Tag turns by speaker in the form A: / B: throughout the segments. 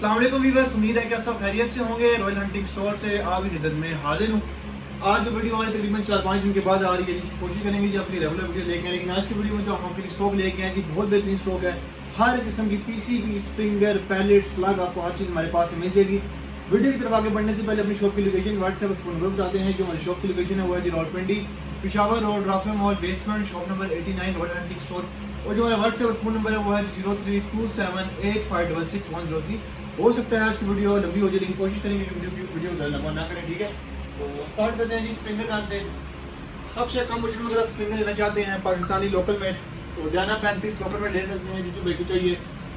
A: अस्सलाम वालेकुम व्यूअर्स, उम्मीद है कि आप सब खैरियत से होंगे। रॉयल हंटिंग स्टोर से आप ही खिदमत में हाजिर हूँ। आज जो वीडियो हमारी तकरीबन 4-5 दिन के बाद आ रही है, कोशिश करेंगे जी अपनी रेगुलर वीडियो लेके आए, लेकिन आज की वीडियो में जो हम आपके लिए स्टॉक लेके आए जी बहुत बेहतरीन स्टॉक है। हर किस्म की पीसीबी, स्प्रिंगर, पैलेट्स, फ्लग आपको हर चीज़ हमारे पास मिल जाएगी। वीडियो की तरफ आगे बढ़ने से पहले अपनी शॉप की लोकेशन व्हाट्सएप फोन नंबर बताते हैं। जो हमारी शॉप की लोकेशन है वो है जी Rawalpindi, Peshawar road, Rafay mall basement, shop number 89, royal hunting store. और जो हमारा व्हाट्सएप फोन नंबर है वो है 0327856103। हो सकता है आज की वीडियो लंबी हो जाए, लेकिन कोशिश करेंगे कि वीडियो ज़्यादा लंबा ना करें, ठीक है। तो स्टार्ट करते हैं जी स्प्रिंगर गन से। सबसे कम बजट में अगर स्प्रिंगर लेना चाहते हैं पाकिस्तानी लोकल मेड, तो डायना 35 लोकल मेड ले सकते हैं, जिसमें बैकू चाहिए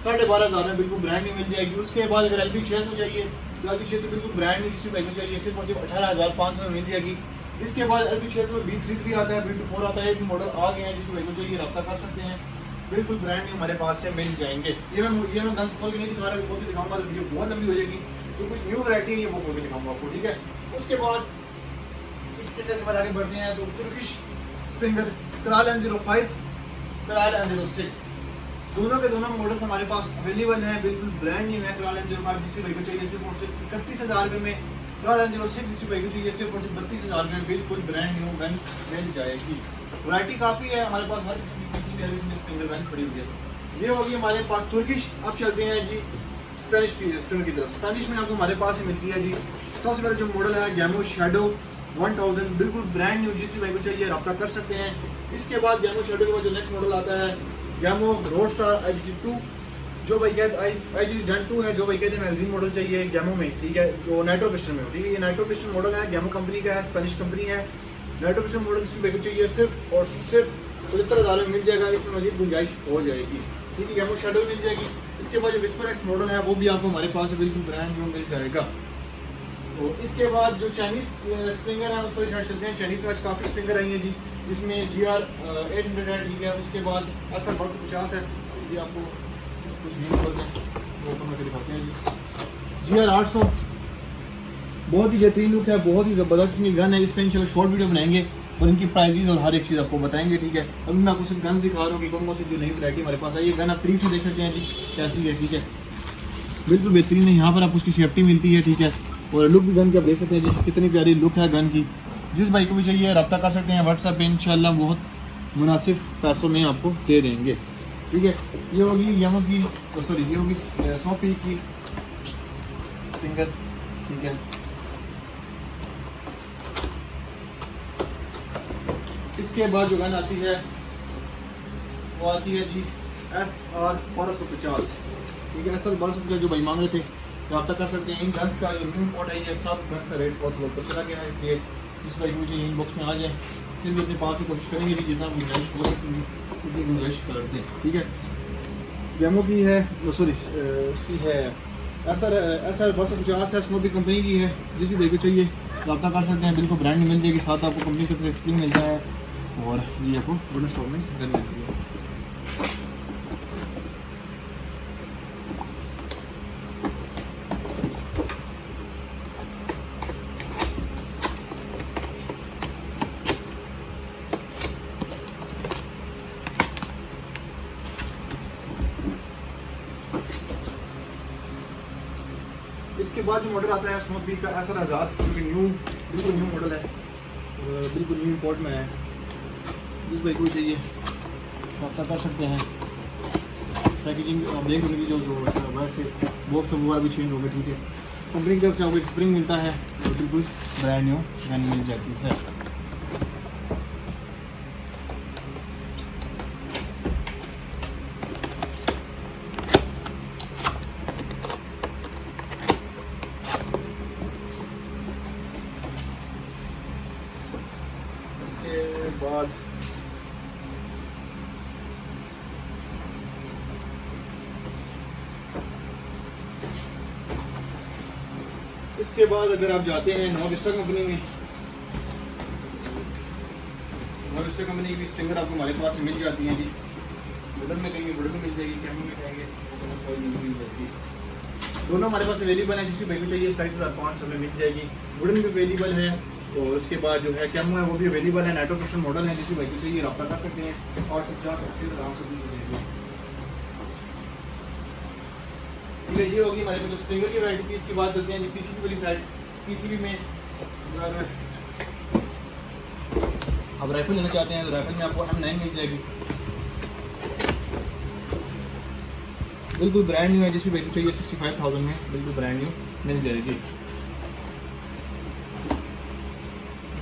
A: 12,500 में बिल्कुल ब्रांड न्यू मिल जाएगी। उसके बाद अगर LB 600 चाहिए तो LB 600 बिल्कुल ब्रांड न्यू जिसमें बैकू चाहिए सिर्फ और सिर्फ 18,500 में मिल जाएगी। इसके बाद LB 600 में B33 आता है, B24 आता है, एक मॉडल आ गए हैं जिसमें बैकू चाहिए रब्ता कर सकते हैं, बिल्कुल ब्रांड न्यू हमारे पास से मिल जाएंगे। ये मैं गन्स खोल के नहीं दिखा रहा, खोल के दिखाऊंगा तो वीडियो बहुत लंबी हो जाएगी। जो कुछ न्यू वैरायटी है ये वो खोल के दिखाऊंगा आपको, ठीक है। उसके बाद स्प्रिंगर के बाद आगे बढ़ते हैं तो तुर्किश स्प्रिंगर कराल N05, कराल N06, दोनों के दोनों मॉडल्स हमारे पास अवेलेबल हैं, बिल्कुल ब्रांड न्यू है। कराल N05 जिससे भाई चाहिए सिर्फ और सिर्फ 31,000 रुपये में, कराल N06 जिससे भाई चाहिए सिर्फ और सिर्फ 32,000 रुपये में बिल्कुल ब्रांड न्यू गन मिल जाएगी। वैरायटी काफ़ी है हमारे पास, हर किस्म की किसी भी स्प्रिंगर गन पड़ी हुई है। ये होगी हमारे पास तुर्किश। अब चलते हैं जी स्पेनिश स्प्रिंगर की तरफ। स्पेनिश में आपको हमारे पास ही मिलती है जी सबसे पहले जो मॉडल है गैमो शैडो 1000, बिल्कुल ब्रांड न्यू, जिस भाई को चाहिए रब्ता कर सकते हैं। इसके बाद गैमो शैडो के बाद जो नेक्स्ट मॉडल आता है गैमो रोस्टार IG2, जो भाई कहते IG2 है, जो भाई कहते हैं मैगजीन मॉडल चाहिए गैमो में, ठीक है, जो नाइट्रो पिस्टन में, ठीक है। ये नाइट्रो पिस्टन मॉडल है, गैमो कंपनी का है, स्पेनिश कंपनी है। नाइट्रो पिस्टन मॉडल जिसमें भाई को चाहिए सिर्फ और सिर्फ 75,000 में मिल जाएगा, इसमें मजीद गुंजाइश हो जाएगी, ठीक है। गैमो शैडो मिल जाएगी। इसके बाद जो विस्पर एक्स मॉडल है वो भी आपको हमारे पास बिल्कुल ब्रांड न्यू मिल जाएगा। तो इसके बाद जो चाइनीज़ स्प्रिंगर है उस पर शायद चलते हैं। चाइनीज़ में आज काफ़ी स्प्रिंगर आई हैं जी, जिसमें GR 800 है, ठीक है। उसके बाद SR 1250 है, ये आपको कुछ न्यू मॉडल है वो ओपन करके दिखाते हैं जी। GR 800 बहुत ही बेहतरीन लुक है, बहुत ही ज़बरदस्त गन है। इस पर इंशाल्लाह शॉर्ट वीडियो बनाएंगे और इनकी प्राइजेज और हर एक चीज़ आपको बताएंगे, ठीक है। अभी मैं आपको सिर्फ गन दिखा रहा हूँ कि कौन कौन सी जो नई वैरायटी हमारे पास है। ये गन आप करीब से देख सकते हैं जी कैसी है, ठीक है, बिल्कुल बेहतरीन है। यहाँ पर आपको उसकी सेफ्टी मिलती है, ठीक है। और लुक भी गन की आप देख सकते हैं जी कितनी प्यारी लुक है गन की। जिस भाई को भी चाहिए रब्ता कर सकते हैं व्हाट्सएप पे, इंशाल्लाह बहुत मुनासिब पैसों में आपको दे देंगे, ठीक है। ये होगी यामा की, सॉरी ये होगी 100 पी की स्प्रिंगर, ठीक है। इसके बाद जो गन आती है वो आती है जी SR 1250, ठीक है। SR 1250 जो भाई मांग रहे थे रब्ता कर सकते हैं। इन गन्स का जो न्यू मॉडल है ये सब गन्स का रेट बहुत ऊपर चला गया है, इसलिए जिस भाई मुझे इनबॉक्स में आ जाए फिर भी अपने पास ही कोशिश करेंगे कि जितना गुंजाइश हो उतनी गुंजाइश कर दें, ठीक है। गैमो की है, सॉरी उसकी है SR 1250 है, स्नोपी कंपनी की है। जिस भी भाई को चाहिए रब्ता कर सकते हैं, बिल्कुल ब्रांड मिल जाएगी। साथ आपको कंपनी की तरफ स्प्रिंग मिलता है और ये आपको बड़े शॉप में गन मिलती है। इसके बाद जो मॉडल आता है स्नोपी का SR 1000, जो कि बिल्कुल न्यू मॉडल है, बिल्कुल न्यू इंपोर्ट में है। जिस भाई को चाहिए रब्ता कर सकते हैं। पैकेजिंग आप देख लीजिए, जो वैसे बॉक्स वगैरह भी चेंज हो गए, ठीक है। कंपनी की तरफ से आपको एक स्प्रिंग मिलता है और बिल्कुल ब्रांड न्यू गन मिल जाती है। बाद इसके बाद अगर आप जाते हैं नॉविस्टा कंपनी में, नॉविस्टा कंपनी की स्प्रिंगर आपको हमारे पास से मिल जाती हैं जी। वुडन में कहेंगे वुडन में मिल जाएगी, कैमो में कहेंगे कोई नहीं मिल जाएगी। दोनों हमारे पास अवेलेबल है, जिसकी भाई को चाहिए 27,500 में मिल जाएगी। वुडन भी अवेलेबल है और उसके बाद जो है कैमो है वो भी अवेलेबल है। नाइट्रो पिस्टन मॉडल है, जिसकी भाई को चाहिए रब्ता कर सकते हैं और सब जा सकते हैं आराम से। ठीक है, ये होगी हमारे पास स्प्रिंगर की वैरायटी थी। इसके बाद चलते हैं जी पीसीबी वाली साइड। पीसीबी में अब राइफल लेना चाहते हैं तो राइफल में आपको M9 मिल जाएगी, बिल्कुल ब्रांड न्यू है। जिस भी भाई को चाहिए 65,000 में बिल्कुल ब्रांड न्यू मिल जाएगी।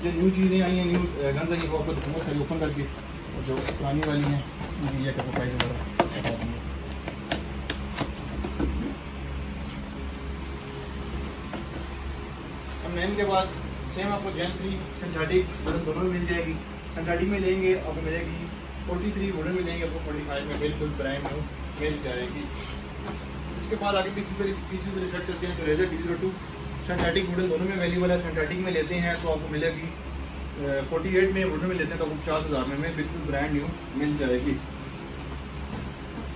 A: ये न्यू चीज़ें आई हैं, न्यू गन्स आई हैं, वो आपको दिखाऊंगा सारी ओपन करके। और जो पुरानी वाली हैं ये का प्राइस वगैरह बता देंगे। M9 के बाद सेम आपको जेन 3 सिंथेटिक वुडन दोनों में मिल जाएगी। सिंथेटिक में लेंगे आपको मिलेगी 43, वुडन में लेंगे आपको 45 में बिल्कुल ब्रांड न्यू मिल जाएगी। इसके बाद आगे पीसीबी वाली शर्ट चलते हैं तो रेजर D02 सिंथेटिक वुडन दोनों में अवेलेबल है। सिंथेटिक में लेते हैं तो आपको मिलेगी 48 में, वुडन में लेते हैं तो आपको 50,000 में बिल्कुल ब्रांड न्यू मिल जाएगी।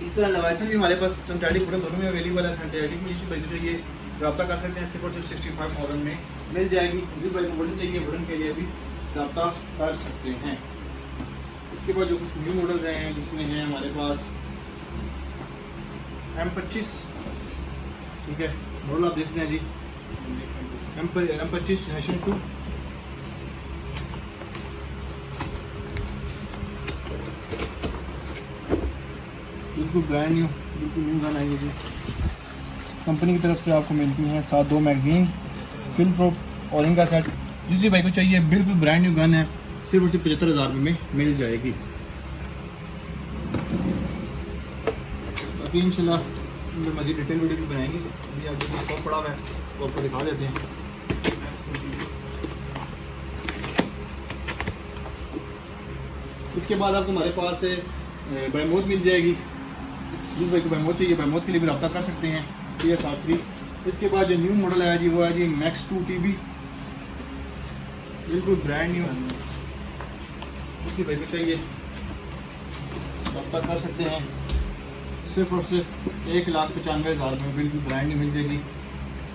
A: इस तरह लवाइसन भी हमारे पास सिंथेटिक वुडन दोनों में अवेलेबल है। सिंथेटिक में जिस भाई को चाहिए रब्ता कर सकते हैं, सिर्फ और सिर्फ 65,000 में मिल जाएगी। जिस भाई को वुडन चाहिए वुडन के लिए भी रब्ता कर सकते हैं। इसके बाद जो कुछ न्यू मॉडल्स हैं जिसमें हैं हमारे पास M25, ठीक है, मॉडल आप देख सकते हैं जी M25 जनरेशन 2, बिल्कुल ब्रांड न्यू, बिल्कुल न्यू गन आई है जी। कंपनी की तरफ से आपको मिलती हैं साथ 2 मैगजीन, फिल प्रूफ और इनका सेट। जिस भी भाई को चाहिए बिल्कुल ब्रांड न्यू गन है, सिर्फ और सिर्फ 75,000 में मिल जाएगी। बाकी इंशाल्लाह मज़ीद डिटेल वीडियो भी बनाएंगे। अभी आगे जो शॉप पड़ा हुआ है वो आपको दिखा देते हैं। इसके बाद आपको हमारे पास बैमोथ मिल जाएगी। जिस भाई को बैमोथ चाहिए बैमोथ के लिए भी रब्ता कर सकते हैं, TS-R3। इसके बाद जो न्यू मॉडल आया जी वो है जी Max 2 TB, बिल्कुल ब्रांड न्यू। इसके भाई को चाहिए रब्ता कर सकते हैं, सिर्फ और सिर्फ 1,95,000 में बिल्कुल ब्रांड न्यू मिल जाएगी।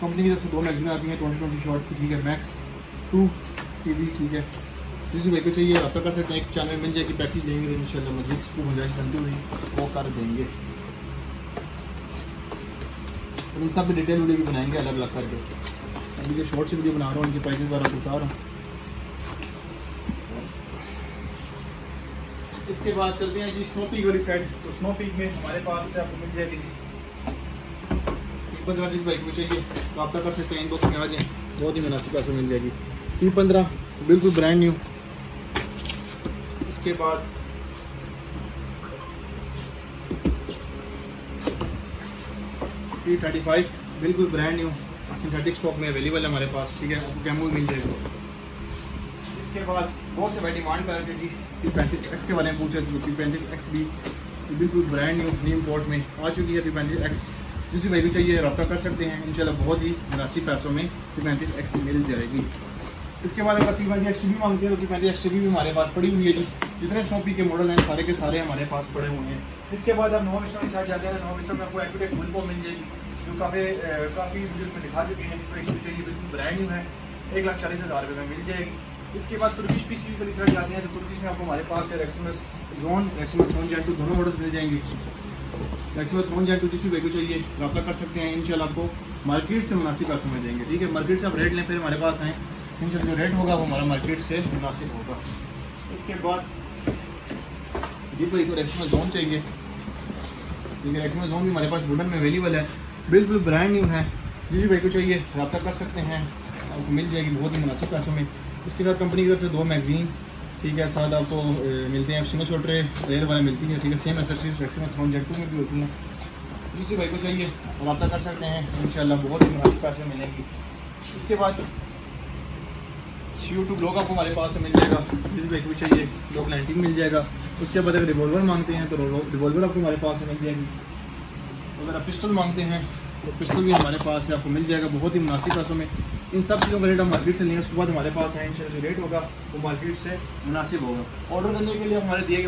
A: कंपनी की तरफ से 2 मैगजीन आती हैं 2020 शॉर्ट की, ठीक है, Max 2 TB, ठीक है। जिस भाई को चाहिए रब्ता कर सकते हैं, 1 चैनल मिल जाएगी। पैकेज देंगे इंशाल्लाह मजीद जो गुंजाइश बनती हुई वो कर देंगे। इन सब भी डिटेल वीडियो भी बनाएंगे अलग अलग करके। अभी जो शॉर्ट से वीडियो बना रहा हूँ उनके प्राइसेस वगैरह बता रहा हूँ। इसके बाद चलते हैं जी स्नो पीक वाली साइड। तो स्नो पीक में हमारे पास से आपको मिल जाएगी T15। जिस बाइक को चाहिए रब्ता कर सकते हैं, इनबॉक्स में आ जाए, बहुत ही मुनासिब पैसों मिल जाएगी। T15 बिल्कुल ब्रांड न्यू। इसके बाद T35 बिल्कुल ब्रांड न्यू सिंथेटिक स्टॉक में अवेलेबल है हमारे पास, ठीक है, आपको कैमो भी मिल जाएगा। इसके बाद बहुत से भाई डिमांड कर रहे थे जी P35X के बारे में पूछ रहे थे। P35X भी बिल्कुल ब्रांड न्यू न्यू इम्पोर्ट में आ चुकी है। P35X जिस भी भाई को चाहिए रब्ता कर सकते हैं, इंशाल्लाह बहुत ही मुनासिब पैसों में P35X मिल जाएगी। इसके बाद अगर P35XTB मांगते हैं तो P35XTB भी हमारे पास पड़ी हुई है जी। जितने स्नोपी के मॉडल हैं सारे के सारे हमारे पास पड़े हुए हैं। इसके बाद आप नॉन स्टोर के साथ जाते हैं, नॉन स्टोर में आपको एक्यूरेट फुल को मिल जाएगी जो काफ़ी वीडियोस में दिखा चुके हैं। जिसमें इसको चाहिए बिल्कुल ब्रांड न्यू है, 1,40,000 रुपये में मिल जाएगी। इसके बाद तुर्किश पीसीबी वाली साइड जाते हैं तो तुर्किश में आपको हमारे पास रेक्सिमस थ्रोन जेन 2 दोनों मॉडल्स मिल जाएंगे। रेक्सिमस थ्रोन जेन 2 जिस भी भाई को चाहिए रब्ता कर सकते हैं, इंशाल्लाह आपको मार्केट से मुनासिब पैसों में देंगे, ठीक है। मार्केट से आप रेट लें फिर हमारे पास आएँ, इंशाल्लाह जो रेट होगा वो हमारा मार्केट से मुनासिब होगा। इसके बाद जिस भाई को रेक्सिमस जोन चाहिए, ठीक है, रेक्सिमस जोन भी हमारे पास वुडन में अवेलेबल है, बिल्कुल ब्रांड न्यू है। जिस भाई को चाहिए रब्ता कर सकते हैं, आपको मिल जाएगी बहुत ही मुनासिब पैसों में। इसके साथ कंपनी की तरफ से 2 मैगजीन, ठीक है, साथ आपको मिलते हैं सिंगल शॉट रेयर वाले मिलती है, ठीक है। सेम एक्सेसरीज रेक्सिमस थ्रोन जेन 2 में भी होती हैं। जिस भाई को चाहिए रब्ता कर सकते हैं, इंशाल्लाह बहुत ही मुनासिब पैसे मिलेंगी। इसके बाद CO2 ग्लोक आपको हमारे पास से मिल जाएगा। जिस भाई को चाहिए ग्लोक 19 मिल जाएगा। उसके बाद अगर रिवॉल्वर मांगते हैं तो रिवॉल्वर आपको हमारे पास से मिल जाएगी। अगर आप पिस्टल मांगते हैं तो पिस्टल भी हमारे पास से आपको मिल जाएगा बहुत ही मुनासिब पैसों में। इन सब चीज़ों का रेट हम मार्केट से लेंगे, उसके बाद हमारे पास है इंशाल्लाह जो रेट होगा वो मार्केट से मुनासिब होगा। ऑर्डर करने के लिए हमारे दिए गए